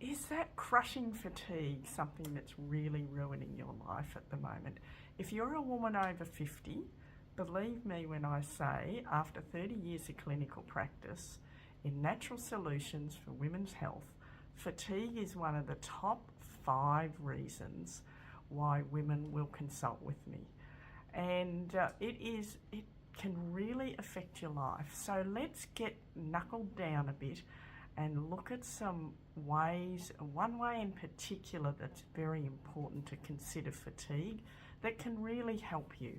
Is that crushing fatigue something that's really ruining your life at the moment? If you're a woman over 50, believe me when I say, after 30 years of clinical practice in natural solutions for women's health, fatigue is one of the top 5 reasons why women will consult with me. And it can really affect your life. So let's get knuckled down a bit and look at some ways, one way in particular that's very important to consider fatigue that can really help you.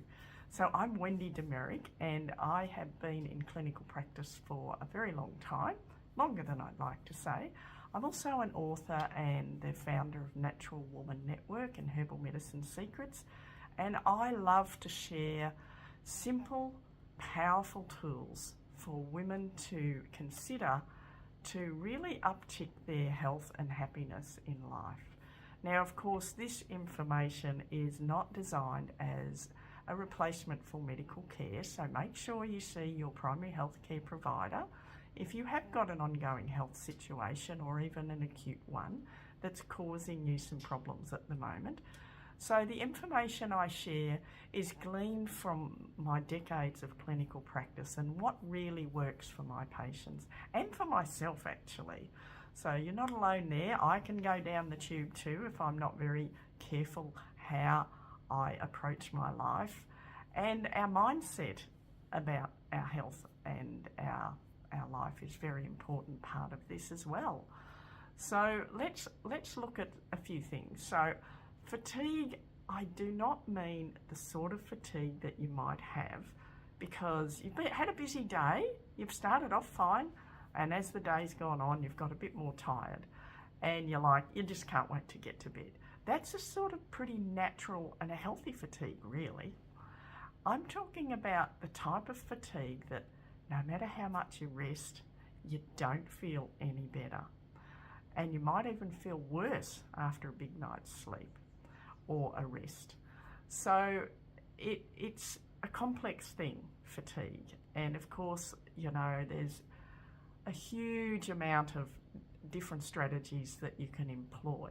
So I'm Wendy Demerick, and I have been in clinical practice for a very long time, longer than I'd like to say. I'm also an author and the founder of Natural Woman Network and Herbal Medicine Secrets, and I love to share simple, powerful tools for women to consider to really uptick their health and happiness in life. Now, of course, this information is not designed as a replacement for medical care, so make sure you see your primary health care provider if you have got an ongoing health situation or even an acute one that's causing you some problems at the moment. So the information I share is gleaned from my decades of clinical practice and what really works for my patients and for myself actually. So you're not alone there. I can go down the tube too if I'm not very careful how I approach my life. And our mindset about our health and our life is a very important part of this as well. So let's look at a few things. So fatigue, I do not mean the sort of fatigue that you might have because you've had a busy day, you've started off fine, and as the day's gone on, you've got a bit more tired and you just can't wait to get to bed. That's a sort of pretty natural and a healthy fatigue, really. I'm talking about the type of fatigue that no matter how much you rest, you don't feel any better. And you might even feel worse after a big night's sleep or a rest. So it's a complex thing, fatigue. And of course, there's a huge amount of different strategies that you can employ.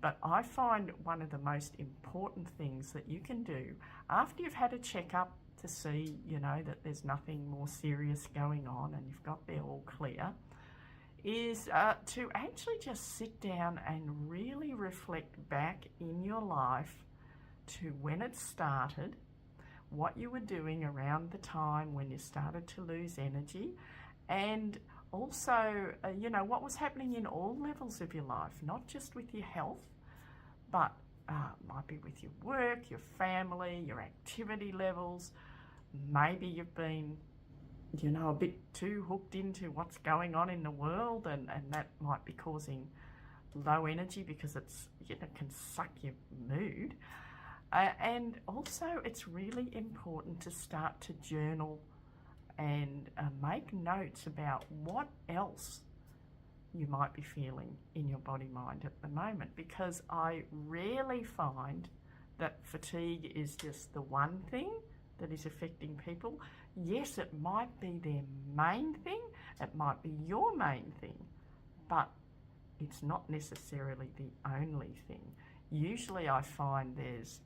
But I find one of the most important things that you can do after you've had a checkup to see, that there's nothing more serious going on and you've got there all clear, is to actually just sit down and really reflect back in your life to when it started, what you were doing around the time when you started to lose energy, and also, what was happening in all levels of your life, not just with your health, but might be with your work, your family, your activity levels. Maybe you've been a bit too hooked into what's going on in the world, and that might be causing low energy because it's can suck your mood. And also it's really important to start to journal and make notes about what else you might be feeling in your body mind at the moment, because I rarely find that fatigue is just the one thing that is affecting people. Yes, it might be their main thing, it might be your main thing, but it's not necessarily the only thing. Usually I find there's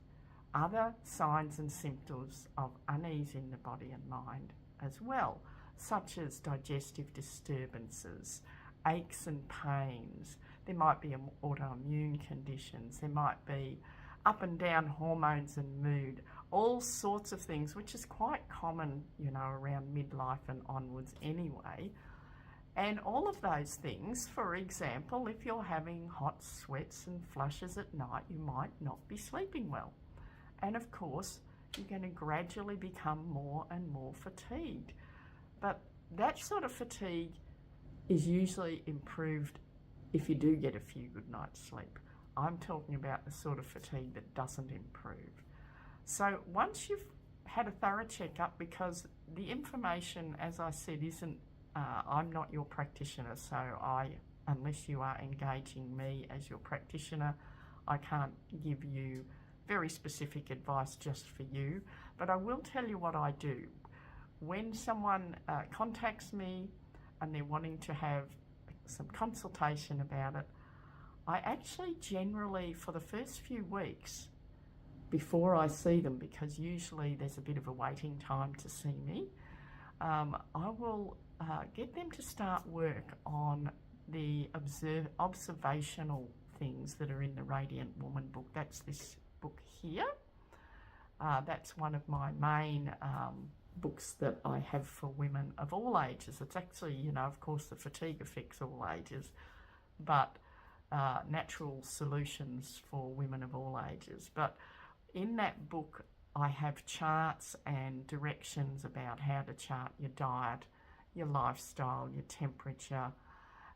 other signs and symptoms of unease in the body and mind as well, such as digestive disturbances, aches and pains. There might be autoimmune conditions, there might be up and down hormones and mood, all sorts of things, which is quite common, around midlife and onwards anyway. And all of those things, for example, if you're having hot sweats and flushes at night, you might not be sleeping well. And of course, you're going to gradually become more and more fatigued. But that sort of fatigue is usually improved if you do get a few good nights sleep. I'm talking about the sort of fatigue that doesn't improve. So once you've had a thorough checkup, because the information, as I said, isn't, I'm not your practitioner, so unless you are engaging me as your practitioner, I can't give you very specific advice just for you, but I will tell you what I do. When someone contacts me and they're wanting to have some consultation about it, I actually generally, for the first few weeks before I see them, because usually there's a bit of a waiting time to see me, I will get them to start work on the observational things that are in the Radiant Woman book. That's this book here. That's one of my main books that I have for women of all ages. It's actually, you know, of course, the fatigue affects all ages, but natural solutions for women of all ages. But in that book, I have charts and directions about how to chart your diet, your lifestyle, your temperature,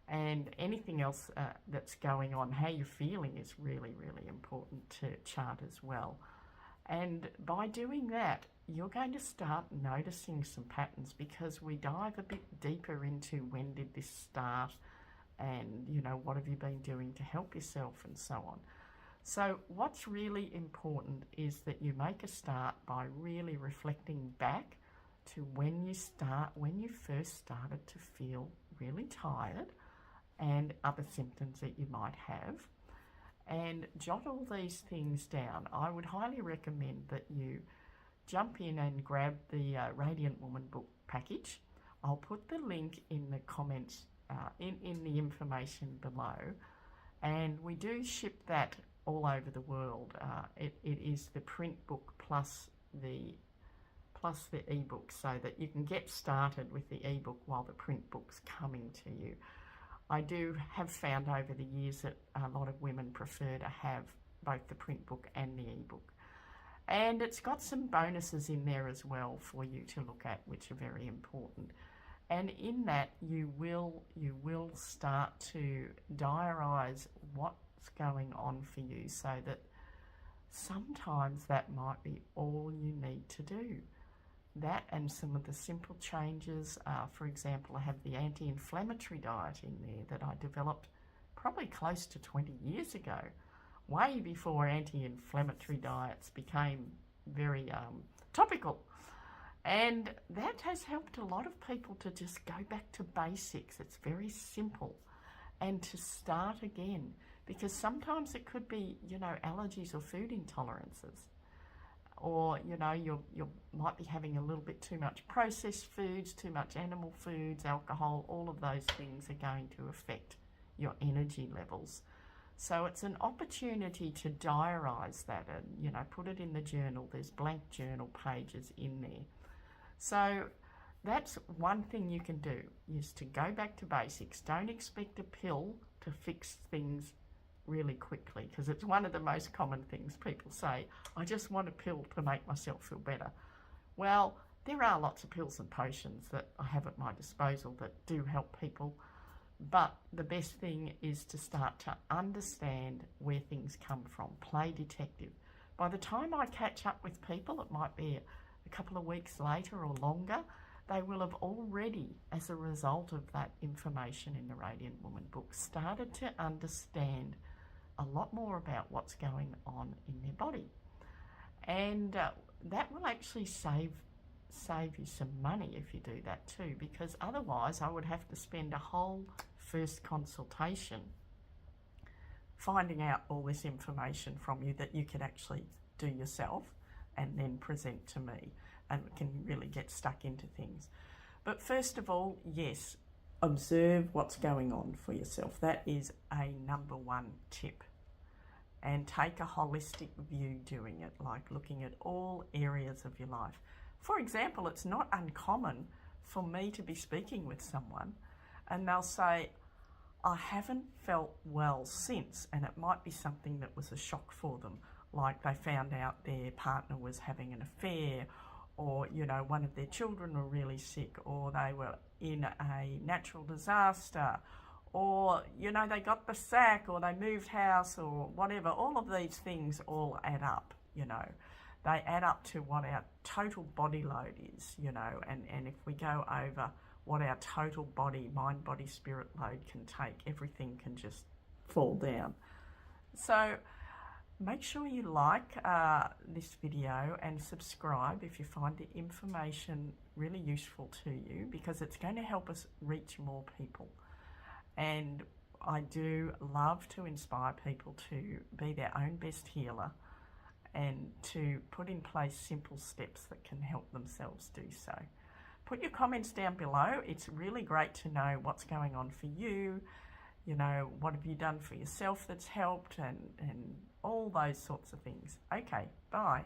and anything else that's going on. How you're feeling is really, really important to chart as well. And by doing that, you're going to start noticing some patterns, because we dive a bit deeper into when did this start, and, you know, what have you been doing to help yourself, and so on. So what's really important is that you make a start by really reflecting back to when you first started to feel really tired and other symptoms that you might have, and jot all these things down. I would highly recommend that you jump in and grab the Radiant Woman book package. I'll put the link in the comments, in the information below, and we do ship that all over the world. It is the print book plus the ebook, so that you can get started with the ebook while the print book's coming to you. I have found over the years that a lot of women prefer to have both the print book and the ebook. And it's got some bonuses in there as well for you to look at, which are very important. And in that, you will start to diarise what's going on for you, so that sometimes that might be all you need to do. That and some of the simple changes. For example, I have the anti-inflammatory diet in there that I developed probably close to 20 years ago, way before anti-inflammatory diets became very topical. And that has helped a lot of people to just go back to basics. It's very simple, and to start again, because sometimes it could be, you know, allergies or food intolerances, or, you know, you might be having a little bit too much processed foods, too much animal foods, alcohol. All of those things are going to affect your energy levels. So it's an opportunity to diarise that and, you know, put it in the journal. There's blank journal pages in there. So that's one thing you can do, is to go back to basics. Don't expect a pill to fix things really quickly, because it's one of the most common things people say. I just want a pill to make myself feel better. Well, there are lots of pills and potions that I have at my disposal that do help people, but the best thing is to start to understand where things come from. Play detective. By the time I catch up with people, it might be a couple of weeks later or longer, they will have already, as a result of that information in the Radiant Woman book, started to understand a lot more about what's going on in their body. And that will actually save you some money if you do that too, because otherwise I would have to spend a whole first consultation finding out all this information from you that you could actually do yourself and then present to me, and can really get stuck into things. But first of all, yes, observe what's going on for yourself. That is a number one tip. And take a holistic view doing it, like looking at all areas of your life. For example, it's not uncommon for me to be speaking with someone and they'll say, I haven't felt well since, and it might be something that was a shock for them, like they found out their partner was having an affair, or, you know, one of their children were really sick, or they were in a natural disaster, or, you know, they got the sack, or they moved house, or whatever. All of these things all add up, you know. They add up to what our total body load is, you know, and if we go over what our total body, mind, body, spirit load can take, everything can just fall down. So make sure you like this video and subscribe if you find the information really useful to you, because it's going to help us reach more people. And I do love to inspire people to be their own best healer and to put in place simple steps that can help themselves do so. Put your comments down below. It's really great to know what's going on for you. You know, what have you done for yourself that's helped, and all those sorts of things. Okay, bye.